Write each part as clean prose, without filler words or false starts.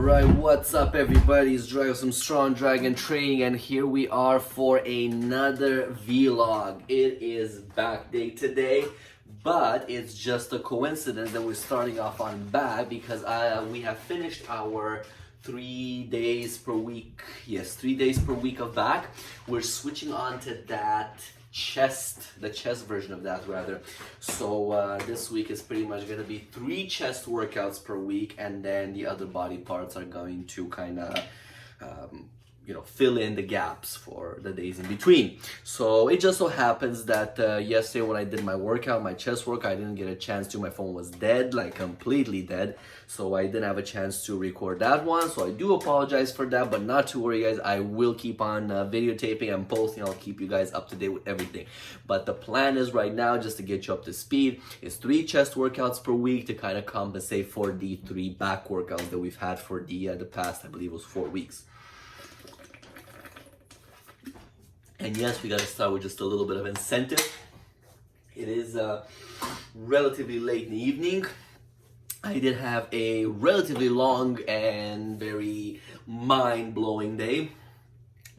Alright, what's up everybody? It's Drago, some Strong Dragon Training, and here we are for another vlog. It is back day today, but it's just a coincidence that we're starting off on back because we have finished our 3 days per week. Yes, 3 days per week of back. We're switching on to that the chest version of that rather. So this week is pretty much going to be 3 chest workouts per week, and then the other body parts are going to kind of fill in the gaps for the days in between. So it just so happens that yesterday when I did my workout, my chest work, I didn't get a chance to. My phone was dead, like completely dead, so I didn't have a chance to record that one. So I do apologize for that, but not to worry guys, I will keep on videotaping and posting. I'll keep you guys up to date with everything. But the plan is right now, just to get you up to speed, is 3 chest workouts per week to kind of compensate for the 3 back workouts that we've had for the past, I believe it was 4 weeks. And yes, we got to start with just a little bit of incentive. It is relatively late in the evening. I did have a relatively long and very mind-blowing day.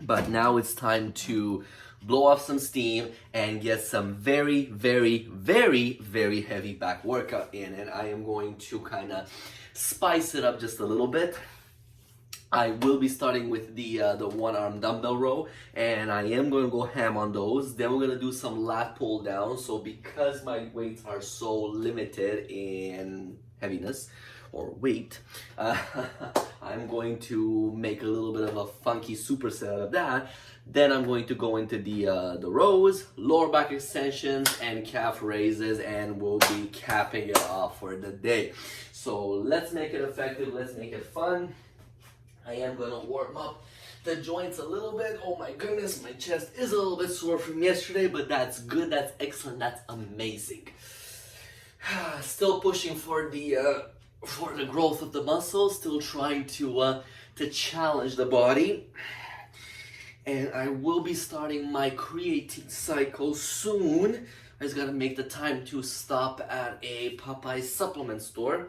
But now it's time to blow off some steam and get some very, very, very, very heavy back workout in. And I am going to kind of spice it up just a little bit. I will be starting with the one-arm dumbbell row, and I am going to go ham on those. Then we're going to do some lat pull down. So because my weights are so limited in heaviness or weight, I'm going to make a little bit of a funky superset out of that. Then I'm going to go into the rows, lower back extensions, and calf raises, and we'll be capping it off for the day. So let's make it effective. Let's make it fun. I am going to warm up the joints a little bit. Oh my goodness, my chest is a little bit sore from yesterday, but that's good, that's excellent, that's amazing. Still pushing for the growth of the muscles, still trying to challenge the body. And I will be starting my creatine cycle soon. I just got to make the time to stop at a Popeye supplement store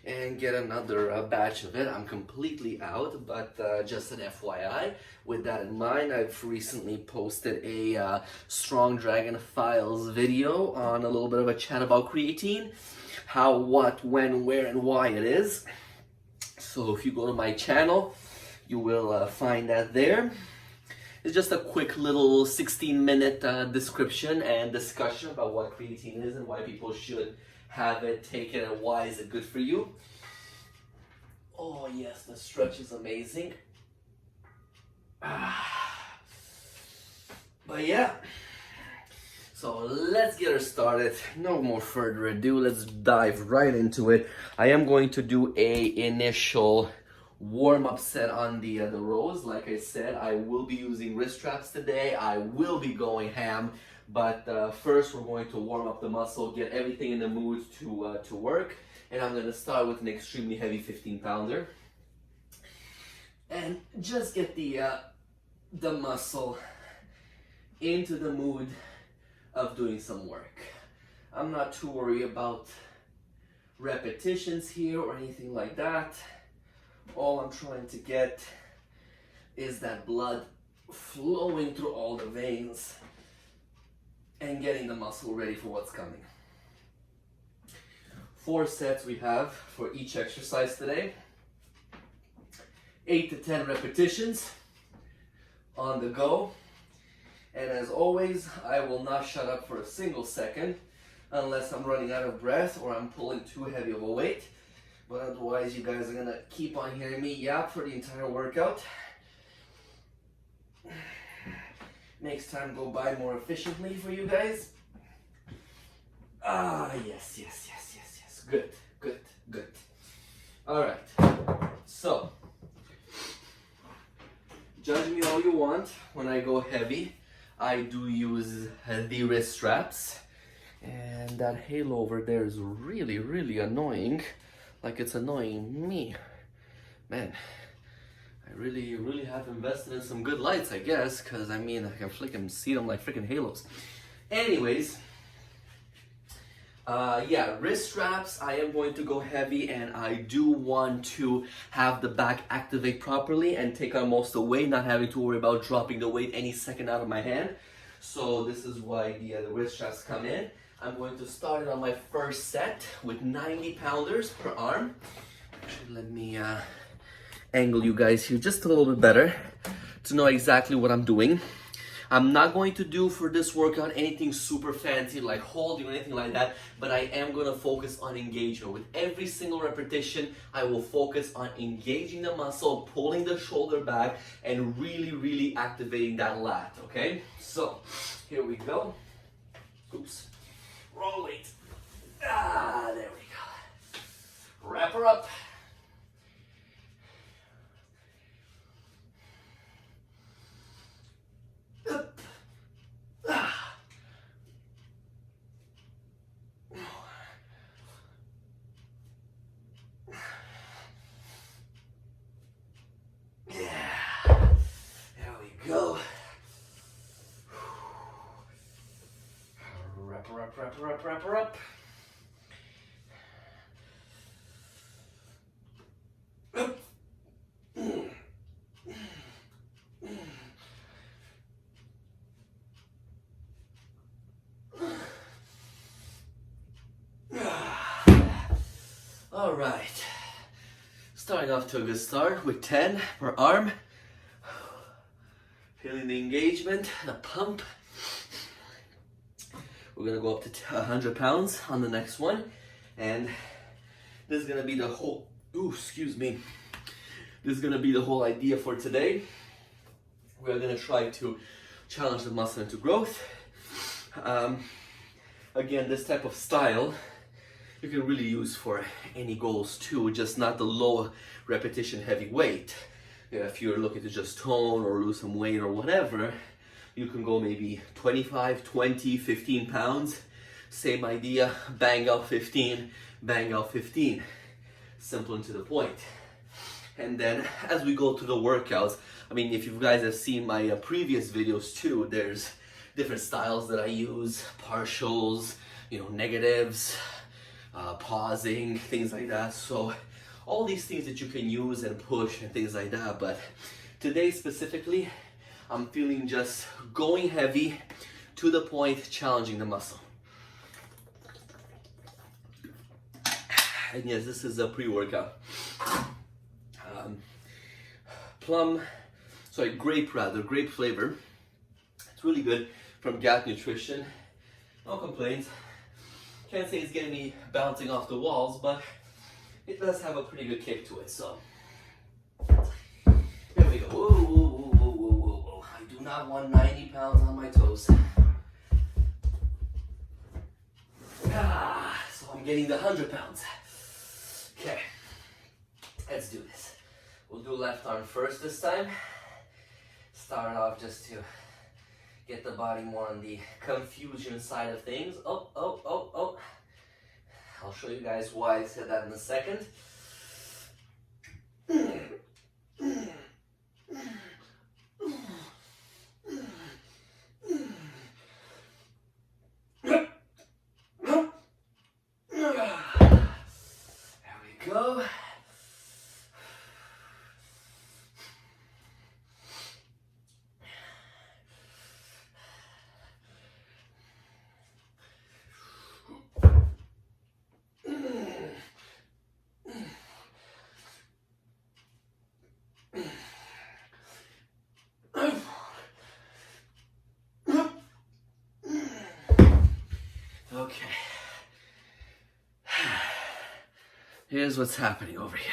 and get another batch of it. I'm completely out, but just an FYI. With that in mind, I've recently posted a Strong Dragon Files video on a little bit of a chat about creatine. How, what, when, where, and why it is. So if you go to my channel, you will find that there. It's just a quick little 16-minute description and discussion about what creatine is and why people should have it, take it, and why is it good for you. Oh yes, the stretch is amazing. But yeah, so let's get her started. No more further ado, let's dive right into it. I am going to do a initial warm-up set on the rows. Like I said, I will be using wrist straps today. I will be going ham. But first we're going to warm up the muscle, get everything in the mood to work. And I'm going to start with an extremely heavy 15-pounder. And just get the muscle into the mood of doing some work. I'm not too worried about repetitions here or anything like that. All I'm trying to get is that blood flowing through all the veins and getting the muscle ready for what's coming. 4 sets we have for each exercise today. 8 to 10 repetitions on the go. And as always, I will not shut up for a single second unless I'm running out of breath or I'm pulling too heavy of a weight. But otherwise, you guys are gonna keep on hearing me yap for the entire workout. Makes time go by more efficiently for you guys. Yes. Good. All right. So, judge me all you want. When I go heavy, I do use the wrist straps. And that halo over there is really, really annoying. Like it's annoying me. Man. I really have invested in some good lights, I guess, because I mean, I can flick and see them like freaking halos. Anyways, Yeah, wrist straps, I am going to go heavy, and I do want to have the back activate properly and take on most of the weight, not having to worry about dropping the weight any second out of my hand. So this is why the wrist straps come in. I'm going to start it on my first set with 90 pounders per arm. Actually, let me angle you guys here just a little bit better to know exactly what I'm doing. I'm not going to do for this workout anything super fancy like holding or anything like that, but I am going to focus on engagement. With every single repetition, I will focus on engaging the muscle, pulling the shoulder back, and really activating that lat, okay? So, here we go. Oops. Wrong weight. There we go. Wrap her up. Go. Wrap her up, wrap her up, wrap her up. All right. Starting off to a good start with 10 per arm. Feeling the engagement, the pump. We're gonna go up to 100 pounds on the next one. And this is gonna be the whole, excuse me. This is gonna be the whole idea for today. We're gonna try to challenge the muscle into growth. Again, this type of style, you can really use for any goals too, just not the low repetition heavy weight. Yeah, if you're looking to just tone or lose some weight or whatever, you can go maybe 25, 20, 15 pounds. Same idea, bang out 15, bang out 15. Simple and to the point. And then as we go through the workouts, I mean, if you guys have seen my previous videos too, there's different styles that I use, partials, negatives, pausing, things like that. So all these things that you can use and push and things like that. But today specifically, I'm feeling just going heavy, to the point, challenging the muscle. And yes, this is a pre-workout. Grape flavor. It's really good from Gap Nutrition. No complaints. Can't say it's getting me bouncing off the walls, but it does have a pretty good kick to it, so. Here we go. Whoa. I do not want 90 pounds on my toes. So I'm getting the 100 pounds. Okay, let's do this. We'll do left arm first this time. Start off just to get the body more on the confusion side of things. Oh. I'll show you guys why I said that in a second. There we go. Okay. Here's what's happening over here.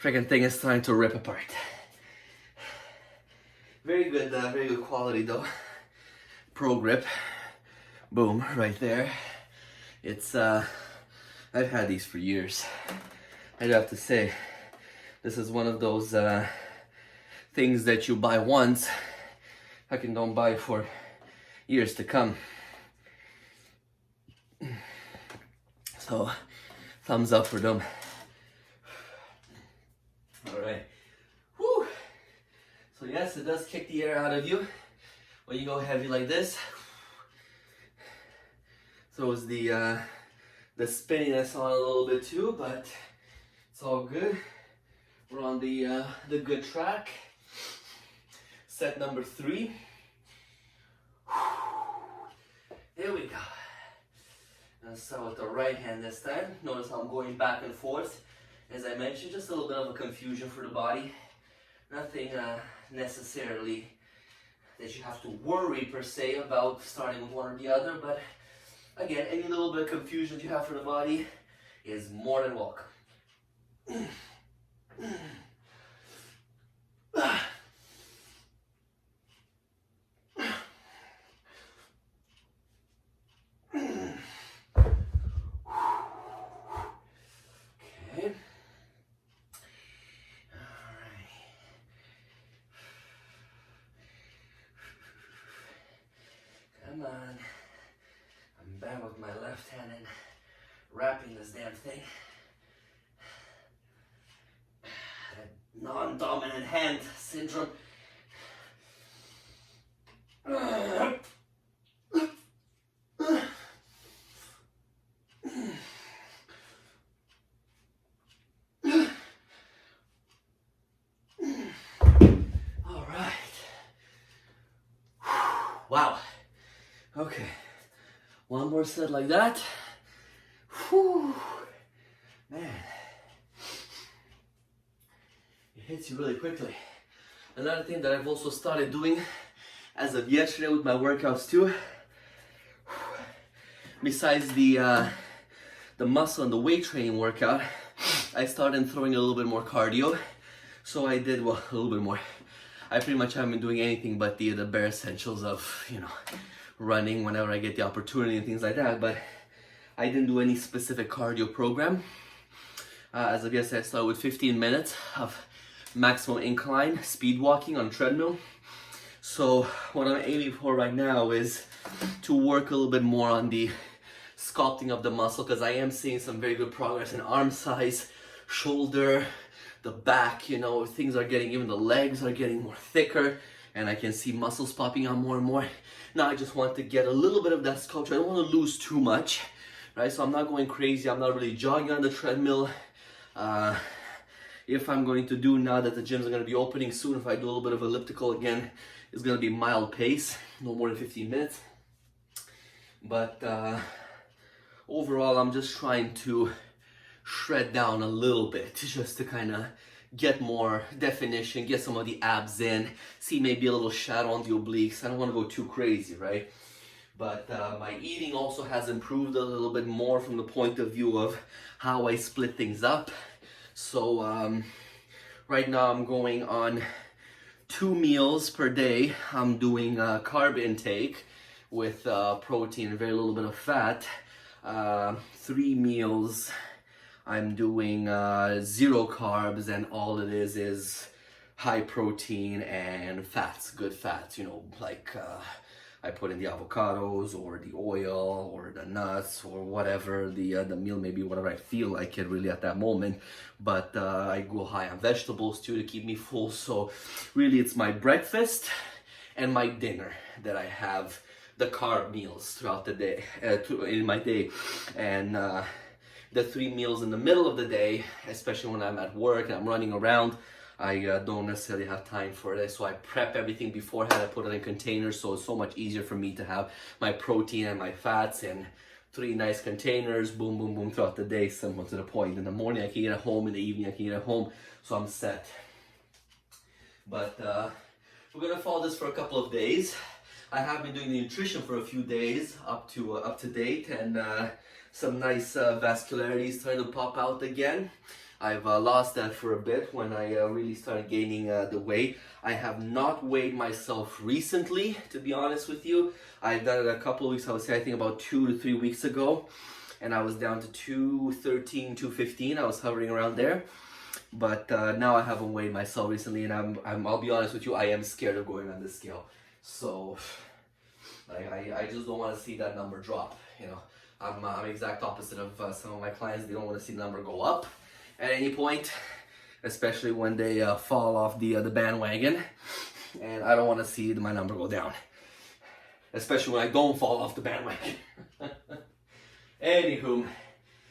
Freaking thing is starting to rip apart. Very good quality though. Pro grip. Boom, right there. It's I've had these for years. I'd have to say, this is one of those things that you buy once, don't buy for years to come. So, thumbs up for them. All right. Woo. So yes, it does kick the air out of you when you go heavy like this. So is the the spinniness on a little bit too, but it's all good. We're on the good track. Set number 3. Here we go. Let's start with the right hand this time. Notice how I'm going back and forth. As I mentioned, just a little bit of a confusion for the body. Nothing necessarily that you have to worry per se about starting with one or the other, but again, any little bit of confusion that you have for the body is more than welcome. Come on. I'm back with my left hand and wrapping this damn thing. That non-dominant hand syndrome. All right. Wow. Okay, one more set like that. Whew. Man, it hits you really quickly. Another thing that I've also started doing as of yesterday with my workouts too, besides the muscle and the weight training workout, I started throwing a little bit more cardio. So I did, well, a little bit more. I pretty much haven't been doing anything but the bare essentials of, you know, running whenever I get the opportunity and things like that, but I didn't do any specific cardio program. As of yesterday, I started with 15 minutes of maximum incline speed walking on treadmill. So what I'm aiming for right now is to work a little bit more on the sculpting of the muscle, because I am seeing some very good progress in arm size, shoulder, the back, you know, things are getting, even the legs are getting more thicker, and I can see muscles popping out more and more. Now I just want to get a little bit of that sculpture. I don't want to lose too much, right? So I'm not going crazy. I'm not really jogging on the treadmill. If I'm going to do, now that the gyms are going to be opening soon, if I do a little bit of elliptical again, it's going to be mild pace, no more than 15 minutes. But overall, I'm just trying to shred down a little bit, just to kind of get more definition, get some of the abs in, see maybe a little shadow on the obliques. I don't want to go too crazy, right? But my eating also has improved a little bit more from the point of view of how I split things up. So right now I'm going on 2 meals per day. I'm doing carb intake with protein and very little bit of fat. 3 meals I'm doing 0 carbs, and all it is high protein and fats, good fats, you know, like I put in the avocados or the oil or the nuts or whatever, the meal, maybe whatever I feel like it really at that moment. But I go high on vegetables too to keep me full. So really it's my breakfast and my dinner that I have the carb meals throughout the day, in my day. And the 3 meals in the middle of the day, especially when I'm at work and I'm running around, I don't necessarily have time for this. So I prep everything beforehand. I put it in containers, so it's so much easier for me to have my protein and my fats in 3 nice containers, boom, boom, boom, throughout the day, simple to the point. In the morning I can eat at home, in the evening I can eat at home, so I'm set. But we're gonna follow this for a couple of days. I have been doing the nutrition for a few days, up to date, and some nice vascularity starting to pop out again. I've lost that for a bit when I really started gaining the weight. I have not weighed myself recently, to be honest with you. I've done it a couple of weeks, I would say, I think about 2 to 3 weeks ago, and I was down to 213, 215. I was hovering around there. But now I haven't weighed myself recently, and I'll be honest with you, I am scared of going on the scale. So I just don't want to see that number drop, you know. I'm exact opposite of some of my clients. They don't want to see the number go up at any point, especially when they fall off the bandwagon. And I don't want to see my number go down, especially when I don't fall off the bandwagon. Anywho,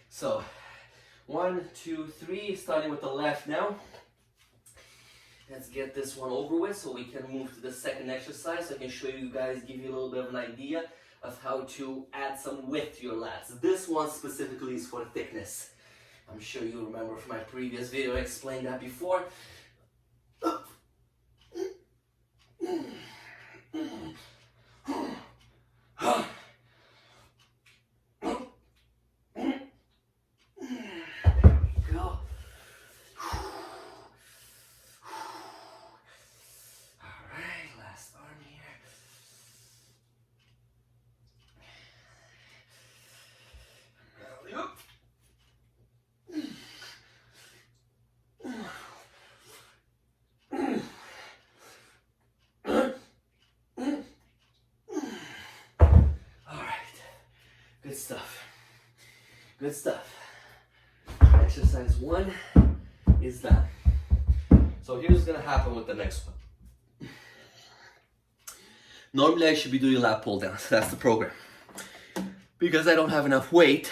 So 1, 2, 3, starting with the left now. Let's get this one over with so we can move to the second exercise. So I can show you guys, give you a little bit of an idea of how to add some width to your lats. This one specifically is for thickness. I'm sure you remember from my previous video, I explained that before. Good stuff. Good stuff. Exercise 1 is done. So here's what's gonna happen with the next one. Normally I should be doing lat pull downs. That's the program. Because I don't have enough weight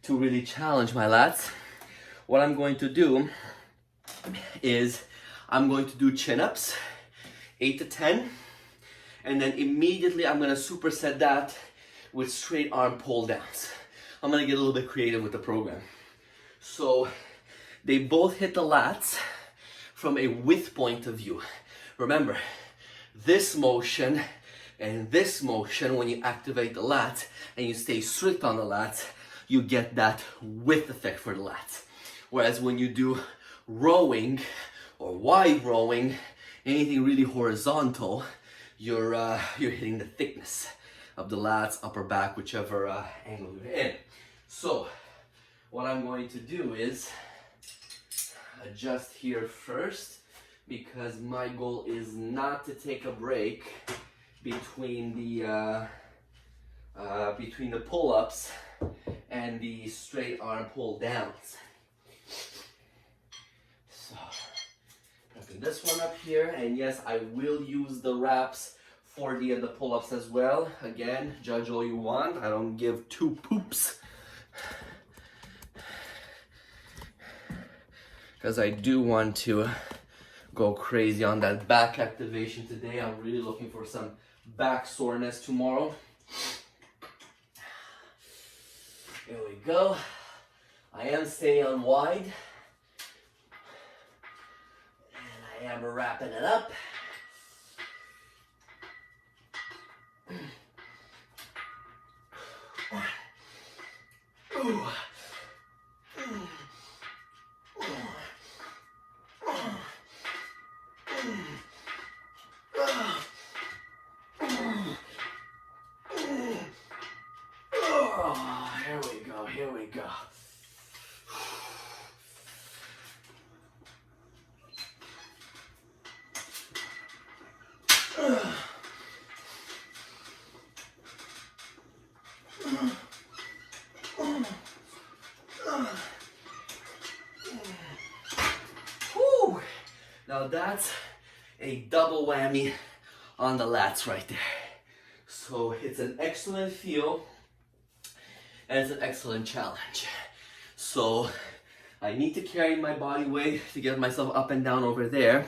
to really challenge my lats, what I'm going to do is I'm going to do chin-ups, 8 to 10, and then immediately I'm gonna superset that with straight arm pull downs. I'm gonna get a little bit creative with the program. So they both hit the lats from a width point of view. Remember, this motion and this motion, when you activate the lats and you stay strict on the lats, you get that width effect for the lats. Whereas when you do rowing or wide rowing, anything really horizontal, you're hitting the thickness of the lats, upper back, whichever angle you're in. So what I'm going to do is adjust here first, because my goal is not to take a break between the pull-ups and the straight arm pull downs. So putting this one up here, and yes, I will use the wraps for the pull-ups as well. Again, judge all you want. I don't give two poops. Because I do want to go crazy on that back activation today. I'm really looking for some back soreness tomorrow. Here we go. I am staying on wide. And I am wrapping it up. Ooh. Here we go. Whew. Now that's a double whammy on the lats right there. So it's an excellent feel and it's an excellent challenge. So I need to carry my body weight to get myself up and down over there.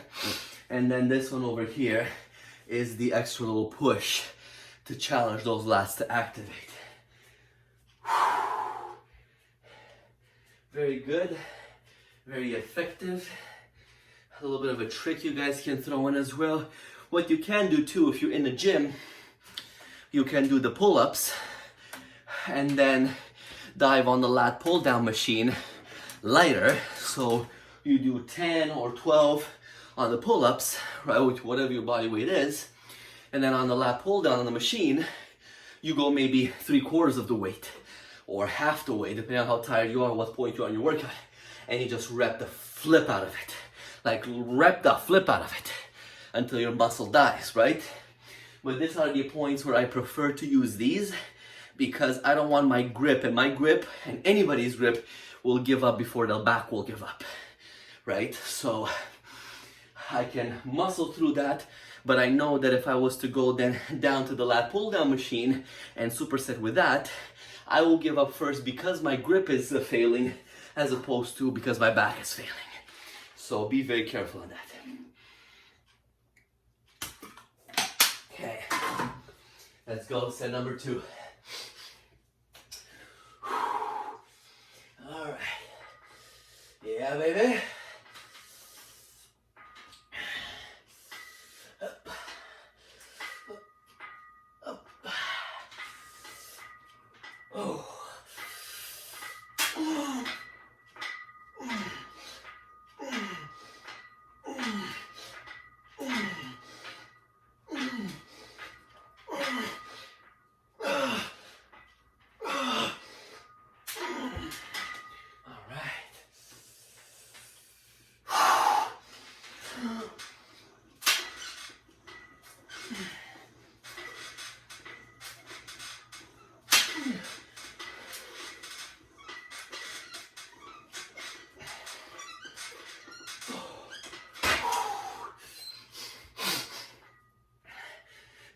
And then this one over here is the extra little push to challenge those lats to activate. Very good, very effective. A little bit of a trick you guys can throw in as well. What you can do too, if you're in the gym, you can do the pull-ups and then dive on the lat pull down machine lighter. So you do 10 or 12 on the pull-ups, right, with whatever your body weight is. And then on the lat pull down on the machine, you go maybe 3/4 of the weight or half the weight, depending on how tired you are, what point you are in your workout. And you just rep the flip out of it. Like rep the flip out of it until your muscle dies, right? But these are the points where I prefer to use these, because I don't want my grip, and anybody's grip will give up before the back will give up, right? So I can muscle through that, but I know that if I was to go then down to the lat pull down machine and superset with that, I will give up first because my grip is failing, as opposed to because my back is failing. So be very careful on that. Okay, let's go set number 2. All right, yeah, baby. Up. Up. Oh.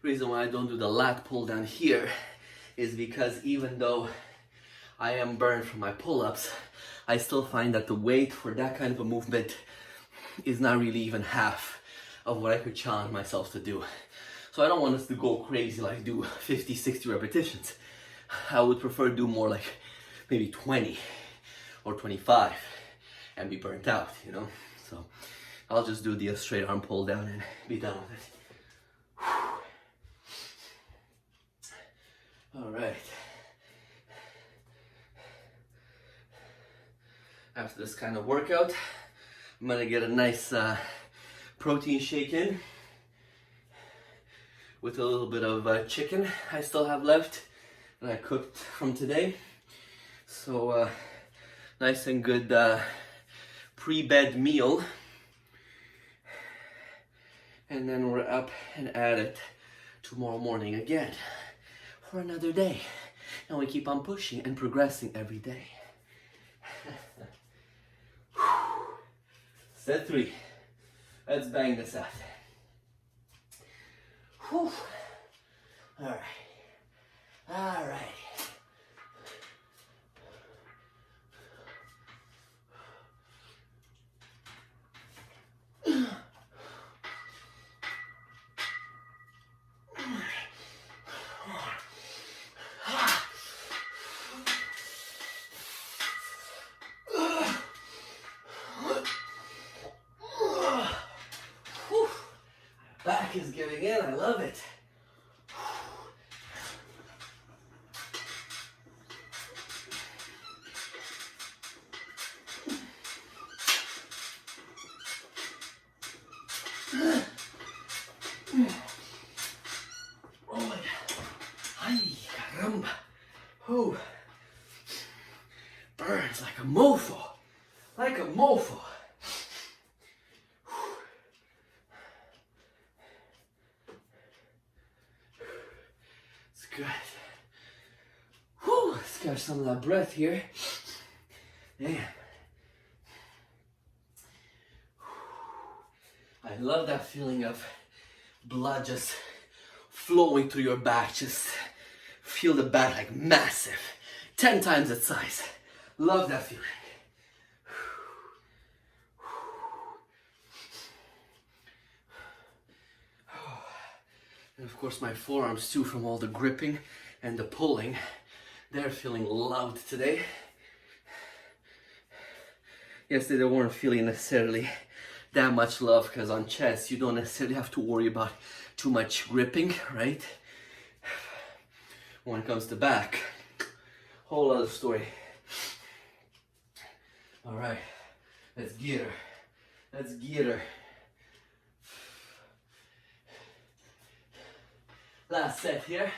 Reason why I don't do the lat pull down here is because even though I am burned from my pull-ups, I still find that the weight for that kind of a movement is not really even half of what I could challenge myself to do. So I don't want us to go crazy, like do 50, 60 repetitions. I would prefer do more like maybe 20 or 25 and be burnt out, you know? So I'll just do the straight arm pull down and be done with it. All right. After this kind of workout, I'm gonna get a nice protein shake in with a little bit of chicken I still have left that I cooked from today. So nice and good pre-bed meal. And then we're up and at it tomorrow morning again for another day. And we keep on pushing and progressing every day. Set 3. Let's bang this out. Whew. All right. All right. Back is giving in, I love it. Oh my God. Ay, caramba. Oh. Burns like a mofo. Like a mofo. Good. Whew, let's catch some of that breath here. Damn. I love that feeling of blood just flowing through your back. Just feel the back like massive. 10 times its size. Love that feeling. And of course my forearms too, from all the gripping and the pulling. They're feeling loved today. Yesterday they weren't feeling necessarily that much love because on chest you don't necessarily have to worry about too much gripping, right? When it comes to back, whole other story. All right, let's get her. Let's get her. Last set here.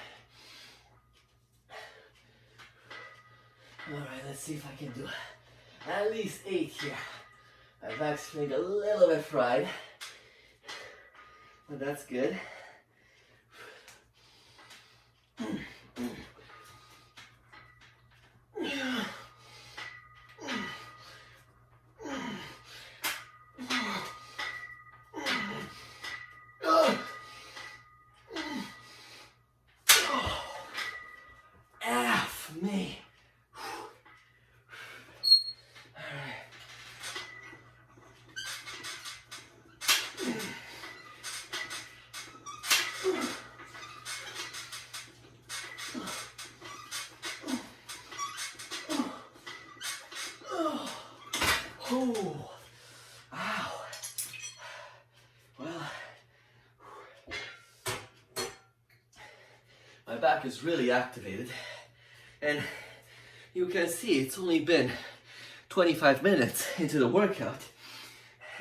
All right, let's see if I can do at least 8 here. My back's feeling a little bit fried, but that's good. Me. back is really activated. And you can see it's only been 25 minutes into the workout.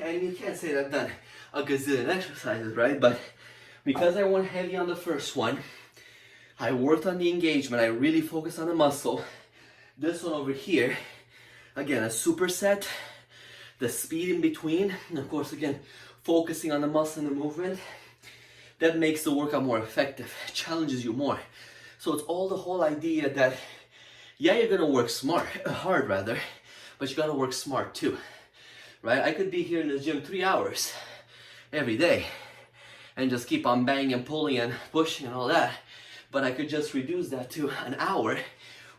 And you can't say that I've done a gazillion exercises, right? But because I went heavy on the first one, I worked on the engagement, I really focused on the muscle. This one over here, again, a superset, the speed in between, and of course, again, focusing on the muscle and the movement, that makes the workout more effective, challenges you more. So it's all the whole idea that, yeah, you're gonna work hard rather, but you gotta work smart too, right? I could be here in the gym 3 hours every day and just keep on banging and pulling and pushing and all that, but I could just reduce that to an hour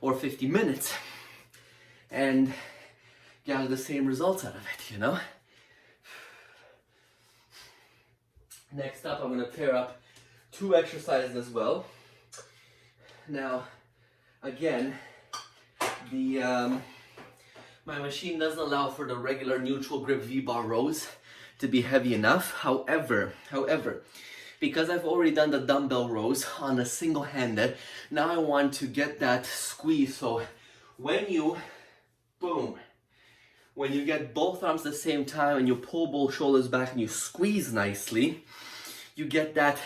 or 50 minutes and gather the same results out of it, you know? Next up, I'm gonna pair up 2 exercises as well. Now, again, my machine doesn't allow for the regular neutral grip V-bar rows to be heavy enough. However, because I've already done the dumbbell rows on a single-handed, now I want to get that squeeze. So when you, boom, when you get both arms at the same time and you pull both shoulders back and you squeeze nicely, you get that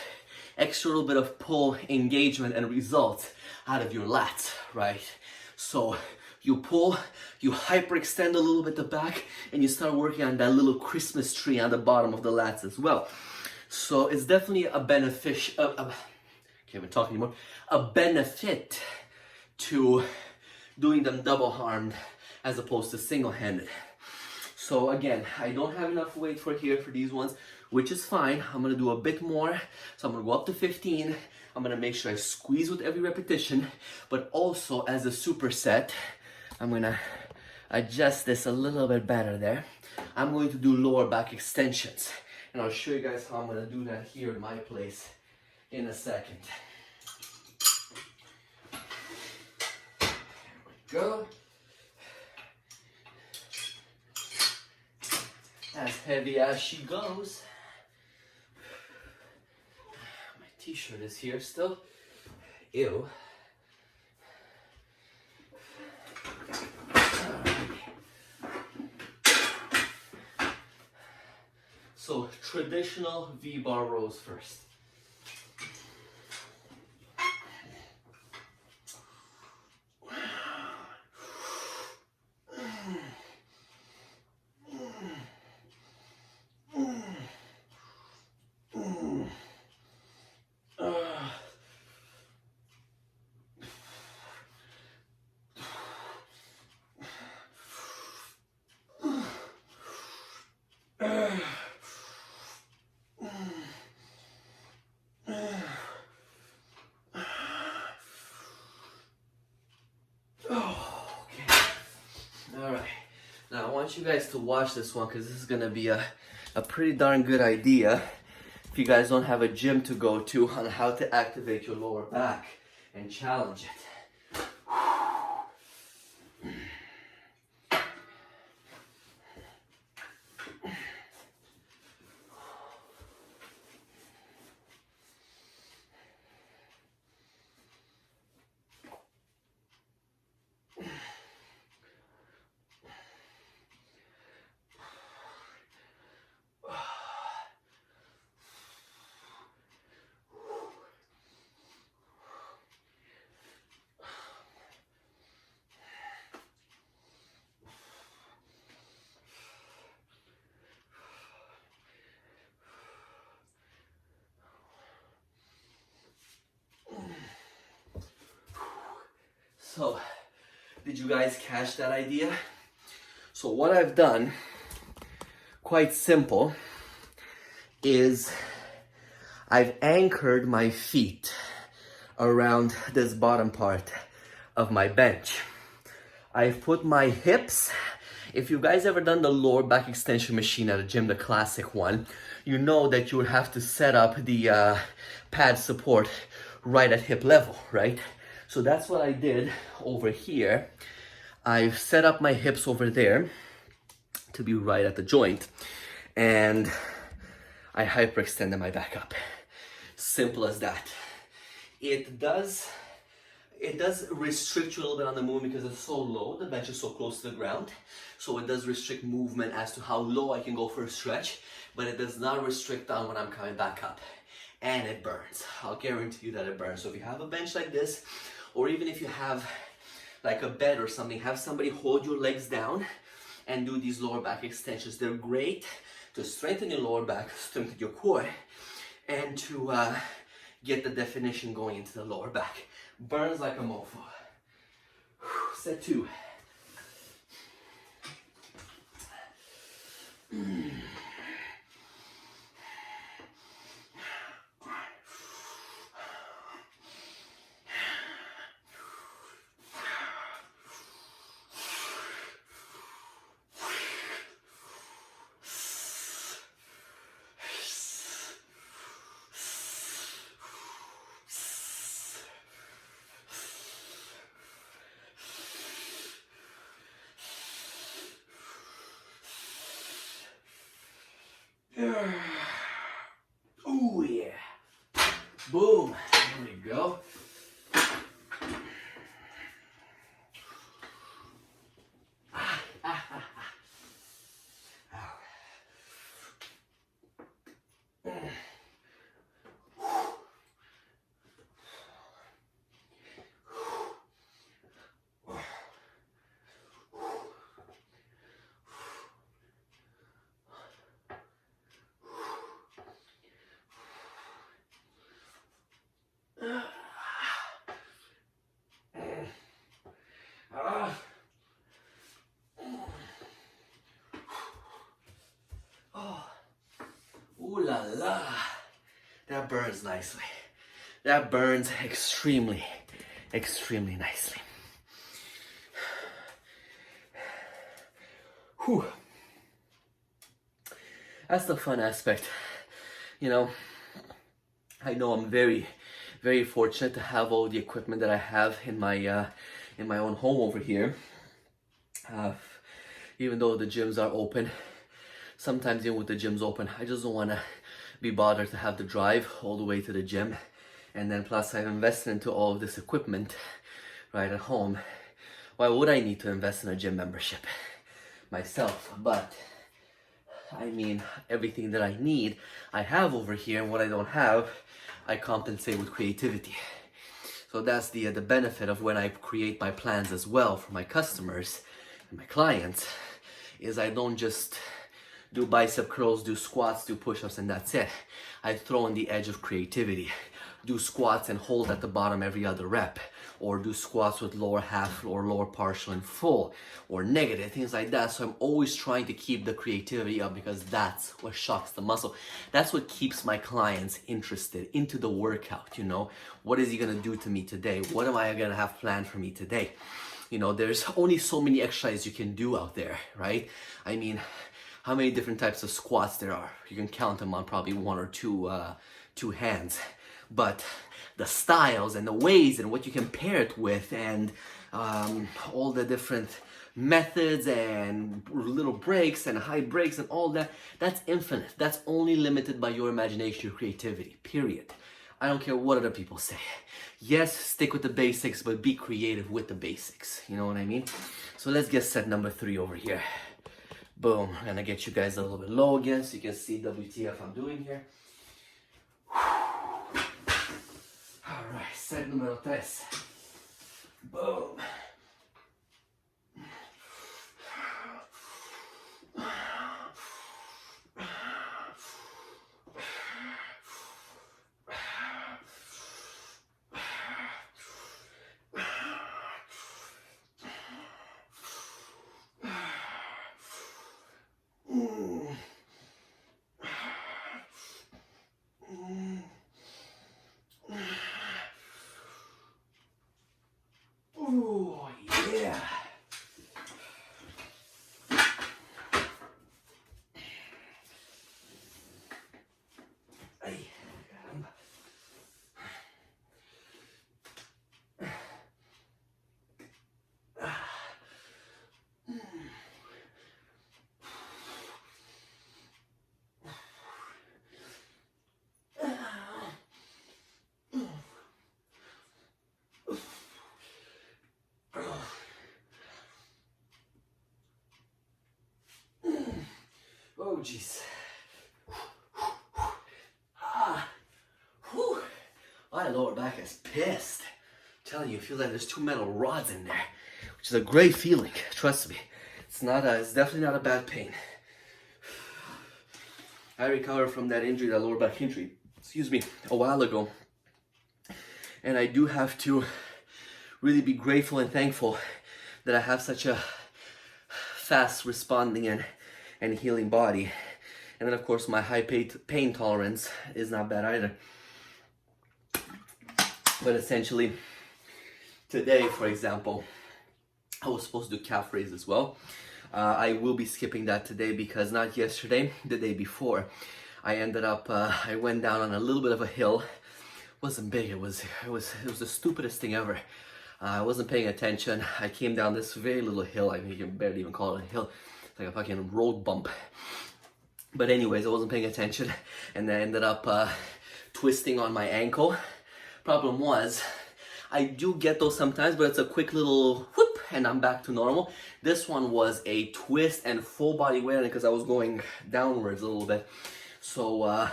extra little bit of pull, engagement, and results out of your lats, right? So you pull, you hyperextend a little bit the back, and you start working on that little Christmas tree on the bottom of the lats as well. So it's definitely a benefit to doing them double-armed as opposed to single-handed. So again, I don't have enough weight for these ones, which is fine. I'm gonna do a bit more. So I'm gonna go up to 15. I'm gonna make sure I squeeze with every repetition, but also as a superset, I'm gonna adjust this a little bit better there. I'm going to do lower back extensions, and I'll show you guys how I'm gonna do that here in my place in a second. There we go. As heavy as she goes. My t-shirt is here still. Ew. So traditional V-bar rows first. Now I want you guys to watch this one because this is going to be a pretty darn good idea if you guys don't have a gym to go to on how to activate your lower back and challenge it. So, did you guys catch that idea? So what I've done, quite simple, is I've anchored my feet around this bottom part of my bench. I've put my hips, if you guys ever done the lower back extension machine at a gym, the classic one, you know that you would have to set up the pad support right at hip level, right? So that's what I did over here. I've set up my hips over there to be right at the joint, and I hyperextended my back up. Simple as that. it does restrict you a little bit on the movement because it's so low, the bench is so close to the ground. So it does restrict movement as to how low I can go for a stretch, but it does not restrict on when I'm coming back up. And it burns. I'll guarantee you that it burns. So if you have a bench like this, or even if you have like a bed or something, have somebody hold your legs down and do these lower back extensions. They're great to strengthen your lower back, strengthen your core, and to get the definition going into the lower back. Burns like a mofo. Set 2. Oh yeah. Boom. There we go. Ooh la la. That burns nicely. That burns extremely, extremely nicely. Whew. That's the fun aspect. You know, I know I'm very, very fortunate to have all the equipment that I have in my own home over here. Even though the gyms are open, sometimes even with the gyms open, I just don't want to be bothered to have to drive all the way to the gym. And then plus I've invested into all of this equipment right at home. Why would I need to invest in a gym membership myself? But I mean, everything that I need, I have over here, and what I don't have, I compensate with creativity. So that's the benefit of when I create my plans as well for my customers and my clients, is I don't just do bicep curls, do squats, do push-ups, and that's it. I throw in the edge of creativity. Do squats and hold at the bottom every other rep, or do squats with lower half or lower partial and full, or negative, things like that. So I'm always trying to keep the creativity up, because that's what shocks the muscle. That's what keeps my clients interested into the workout. You know, what is he gonna do to me today? What am I gonna have planned for me today? You know, there's only so many exercises you can do out there, right? I mean, how many different types of squats there are? You can count them on probably one or two hands. But the styles and the ways and what you can pair it with, and all the different methods and little breaks and high breaks and all that, that's infinite. That's only limited by your imagination, your creativity, period. I don't care what other people say. Yes, stick with the basics, but be creative with the basics. You know what I mean? So let's get set number 3 over here. Boom. I'm gonna get you guys a little bit low again so you can see WTF I'm doing here. Alright, set numero 3. Boom. Ooh. Oh, jeez. Ah. Whew. My lower back is pissed. I'm telling you, it feels like there's 2 metal rods in there, which is a great feeling. Trust me. It's definitely not a bad pain. I recovered from that injury, that lower back injury, excuse me, a while ago. And I do have to really be grateful and thankful that I have such a fast responding and healing body. And then of course my high pain tolerance is not bad either. But essentially, today, for example, I was supposed to do calf raise as well. I will be skipping that today because not yesterday, the day before, I ended up, I went down on a little bit of a hill. It wasn't big, it was the stupidest thing ever. I wasn't paying attention. I came down this very little hill. I mean, you can barely even call it a hill. It's like a fucking road bump. But anyways, I wasn't paying attention and I ended up twisting on my ankle. Problem was, I do get those sometimes, but it's a quick little whoop and I'm back to normal. This one was a twist and full body weight because I was going downwards a little bit. So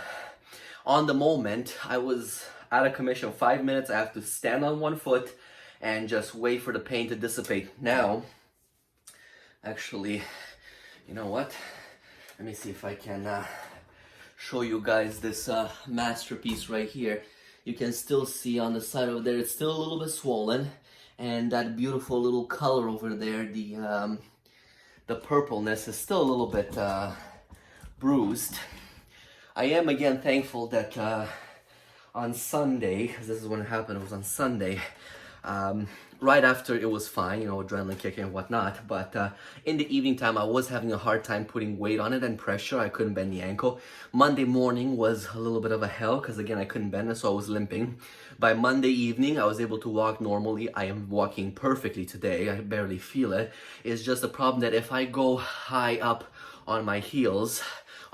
on the moment, I was out of commission. 5 minutes, I have to stand on one foot and just wait for the pain to dissipate. Now, actually, you know what? Let me see if I can show you guys this masterpiece right here. You can still see on the side over there, it's still a little bit swollen. And that beautiful little color over there, the purpleness is still a little bit bruised. I am again thankful that on Sunday, because this is when it happened, it was on Sunday, right after it was fine, you know, adrenaline kicking and whatnot, but in the evening time I was having a hard time putting weight on it and pressure. I couldn't bend the ankle. Monday morning was a little bit of a hell because again I couldn't bend it, so I was limping. By Monday evening I was able to walk normally. I am walking perfectly today. I barely feel it. It's just a problem that if I go high up on my heels,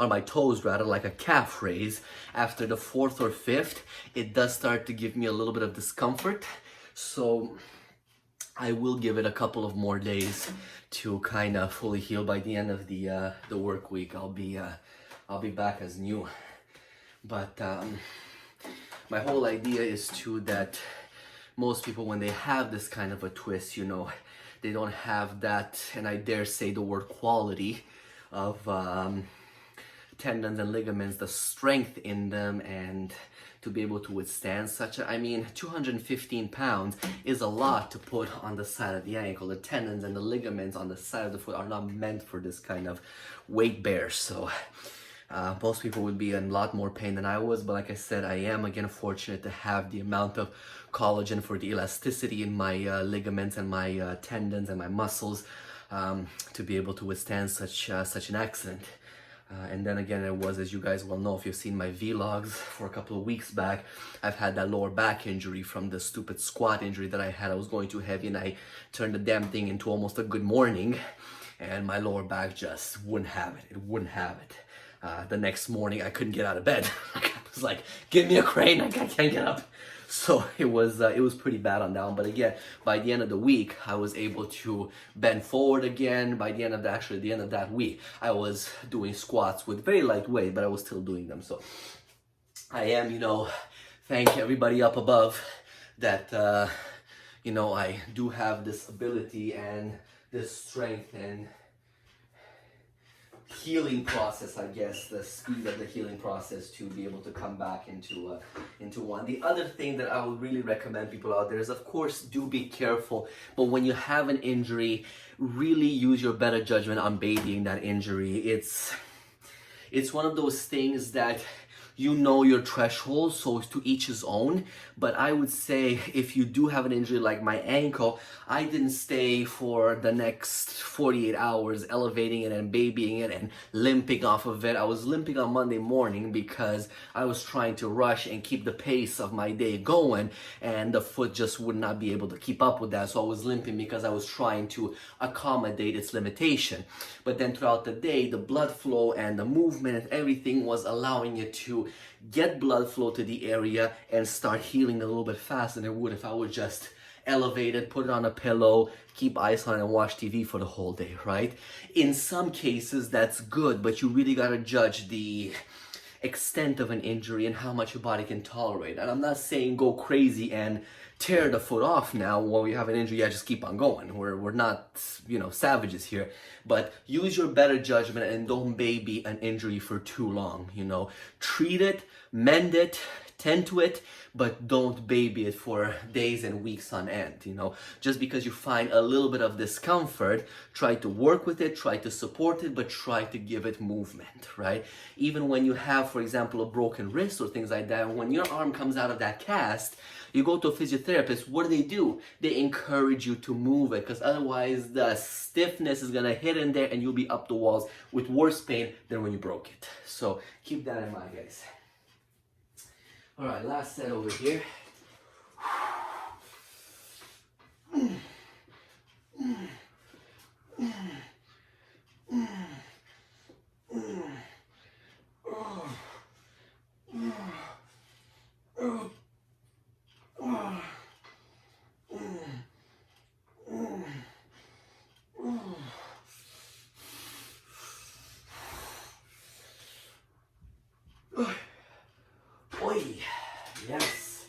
on my toes rather, like a calf raise, after the 4th or 5th, it does start to give me a little bit of discomfort. So I will give it a couple of more days to kind of fully heal. By the end of the work week, I'll be back as new. But my whole idea is too that most people, when they have this kind of a twist, you know, they don't have that, and I dare say the word quality of tendons and ligaments, the strength in them, and to be able to withstand such a, I mean, 215 pounds is a lot to put on the side of the ankle. The tendons and the ligaments on the side of the foot are not meant for this kind of weight bear. So most people would be in a lot more pain than I was, but like I said, I am again fortunate to have the amount of collagen for the elasticity in my ligaments and my tendons and my muscles to be able to withstand such an accident. And then again, it was, as you guys well know, if you've seen my vlogs for a couple of weeks back, I've had that lower back injury from the stupid squat injury that I had. I was going too heavy and I turned the damn thing into almost a good morning, and my lower back just wouldn't have it. It wouldn't have it. The next morning, I couldn't get out of bed. I was like, give me a crane, I can't get up. So it was pretty bad on that one. But again, by the end of the week, I was able to bend forward again. By the end of the end of that week, I was doing squats with very light weight, but I was still doing them. So I am, you know, thank everybody up above that, you know, I do have this ability and this strength and healing process, I guess, the speed of the healing process to be able to come back into one. The other thing that I would really recommend people out there is, of course, do be careful, but when you have an injury, really use your better judgment on babying that injury. It's one of those things that you know your threshold, so to each his own. But I would say if you do have an injury like my ankle, I didn't stay for the next 48 hours elevating it and babying it and limping off of it. I was limping on Monday morning because I was trying to rush and keep the pace of my day going, and the foot just would not be able to keep up with that. So I was limping because I was trying to accommodate its limitation. But then throughout the day, the blood flow and the movement and everything was allowing it to get blood flow to the area and start healing a little bit faster than it would if I would just elevated, put it on a pillow, keep ice on it, and watch TV for the whole day, right? In some cases, that's good, but you really gotta judge the extent of an injury and how much your body can tolerate. And I'm not saying go crazy and tear the foot off now while you have an injury. Yeah, just keep on going. We're not, savages here. But use your better judgment and don't baby an injury for too long, Treat it, mend it, tend to it, but don't baby it for days and weeks on end, Just because you find a little bit of discomfort, try to work with it, try to support it, but try to give it movement, right? Even when you have, for example, a broken wrist or things like that, when your arm comes out of that cast, you go to a physiotherapist, what do? They encourage you to move it, because otherwise the stiffness is gonna hit in there and you'll be up the walls with worse pain than when you broke it. So keep that in mind, guys. All right, last set over here. Oi, yes.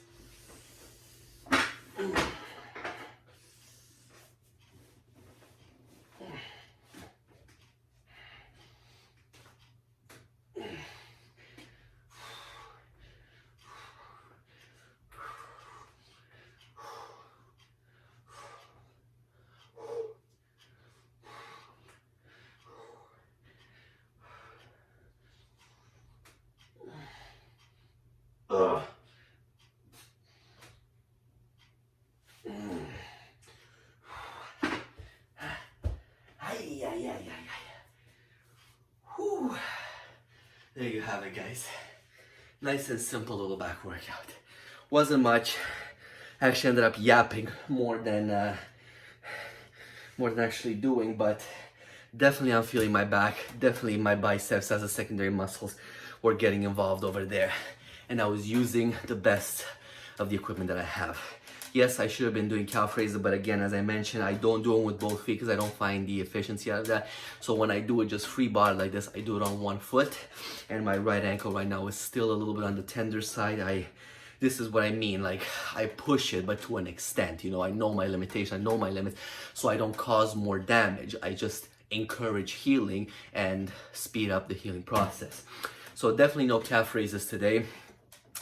Whew. There you have it, guys. Nice and simple little back workout. Wasn't much. Actually ended up yapping more than actually doing, but definitely I'm feeling my back. Definitely my biceps as a secondary muscles were getting involved over there. And I was using the best of the equipment that I have. Yes, I should have been doing calf raises, but again, as I mentioned, I don't do them with both feet because I don't find the efficiency out of that. So when I do it just free body like this, I do it on one foot. And my right ankle right now is still a little bit on the tender side. This is what I mean, like I push it, but to an extent, I know my limitation, I know my limits, so I don't cause more damage. I just encourage healing and speed up the healing process. So definitely no calf raises today.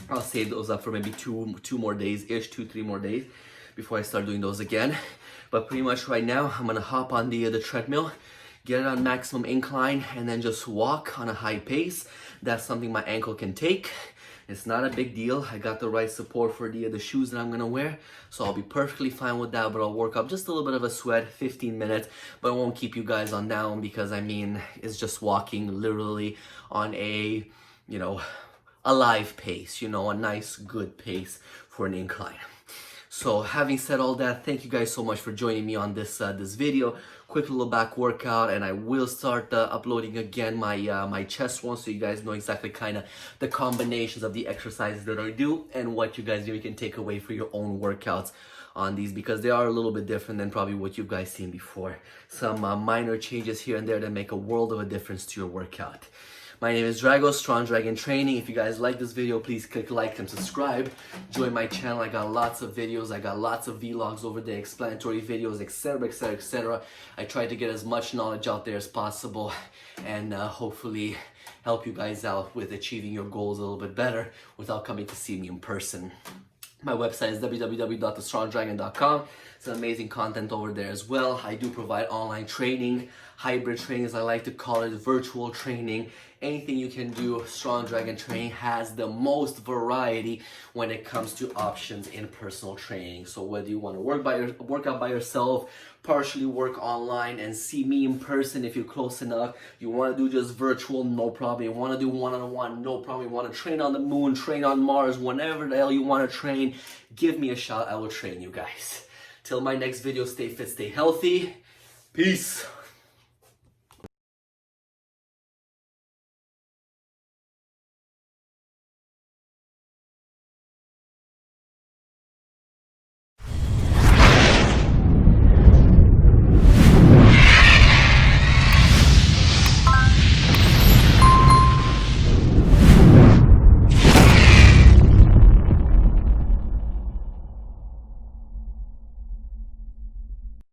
I'll save those up for maybe two more days-ish, 2-3 more days before I start doing those again. But pretty much right now, I'm gonna hop on the treadmill, get it on maximum incline, and then just walk on a high pace. That's something my ankle can take. It's not a big deal. I got the right support for the shoes that I'm gonna wear, so I'll be perfectly fine with that. But I'll work up just a little bit of a sweat, 15 minutes, but I won't keep you guys on down because it's just walking literally on a live pace, a nice good pace for an incline. So having said all that, thank you guys so much for joining me on this video. Quick little back workout, and I will start uploading again my chest one, so you guys know exactly kind of the combinations of the exercises that I do and what you guys really can take away for your own workouts on these, because they are a little bit different than probably what you guys seen before. Some minor changes here and there that make a world of a difference to your workout. My name is Drago, Strong Dragon Training. If you guys like this video, please click like and subscribe. Join my channel. I got lots of videos. I got lots of vlogs over there, explanatory videos, etc, etc, etc. I try to get as much knowledge out there as possible and hopefully help you guys out with achieving your goals a little bit better without coming to see me in person. My website is www.thestrongdragon.com. Some amazing content over there as well. I do provide online training, hybrid training as I like to call it, virtual training. Anything you can do, Strong Dragon Training has the most variety when it comes to options in personal training. So whether you want to work out by yourself, partially work online and see me in person if you're close enough, you want to do just virtual, no problem. You want to do one-on-one, no problem. You want to train on the moon, train on Mars, whenever the hell you want to train, give me a shot. I will train you guys. Till my next video, stay fit, stay healthy. Peace.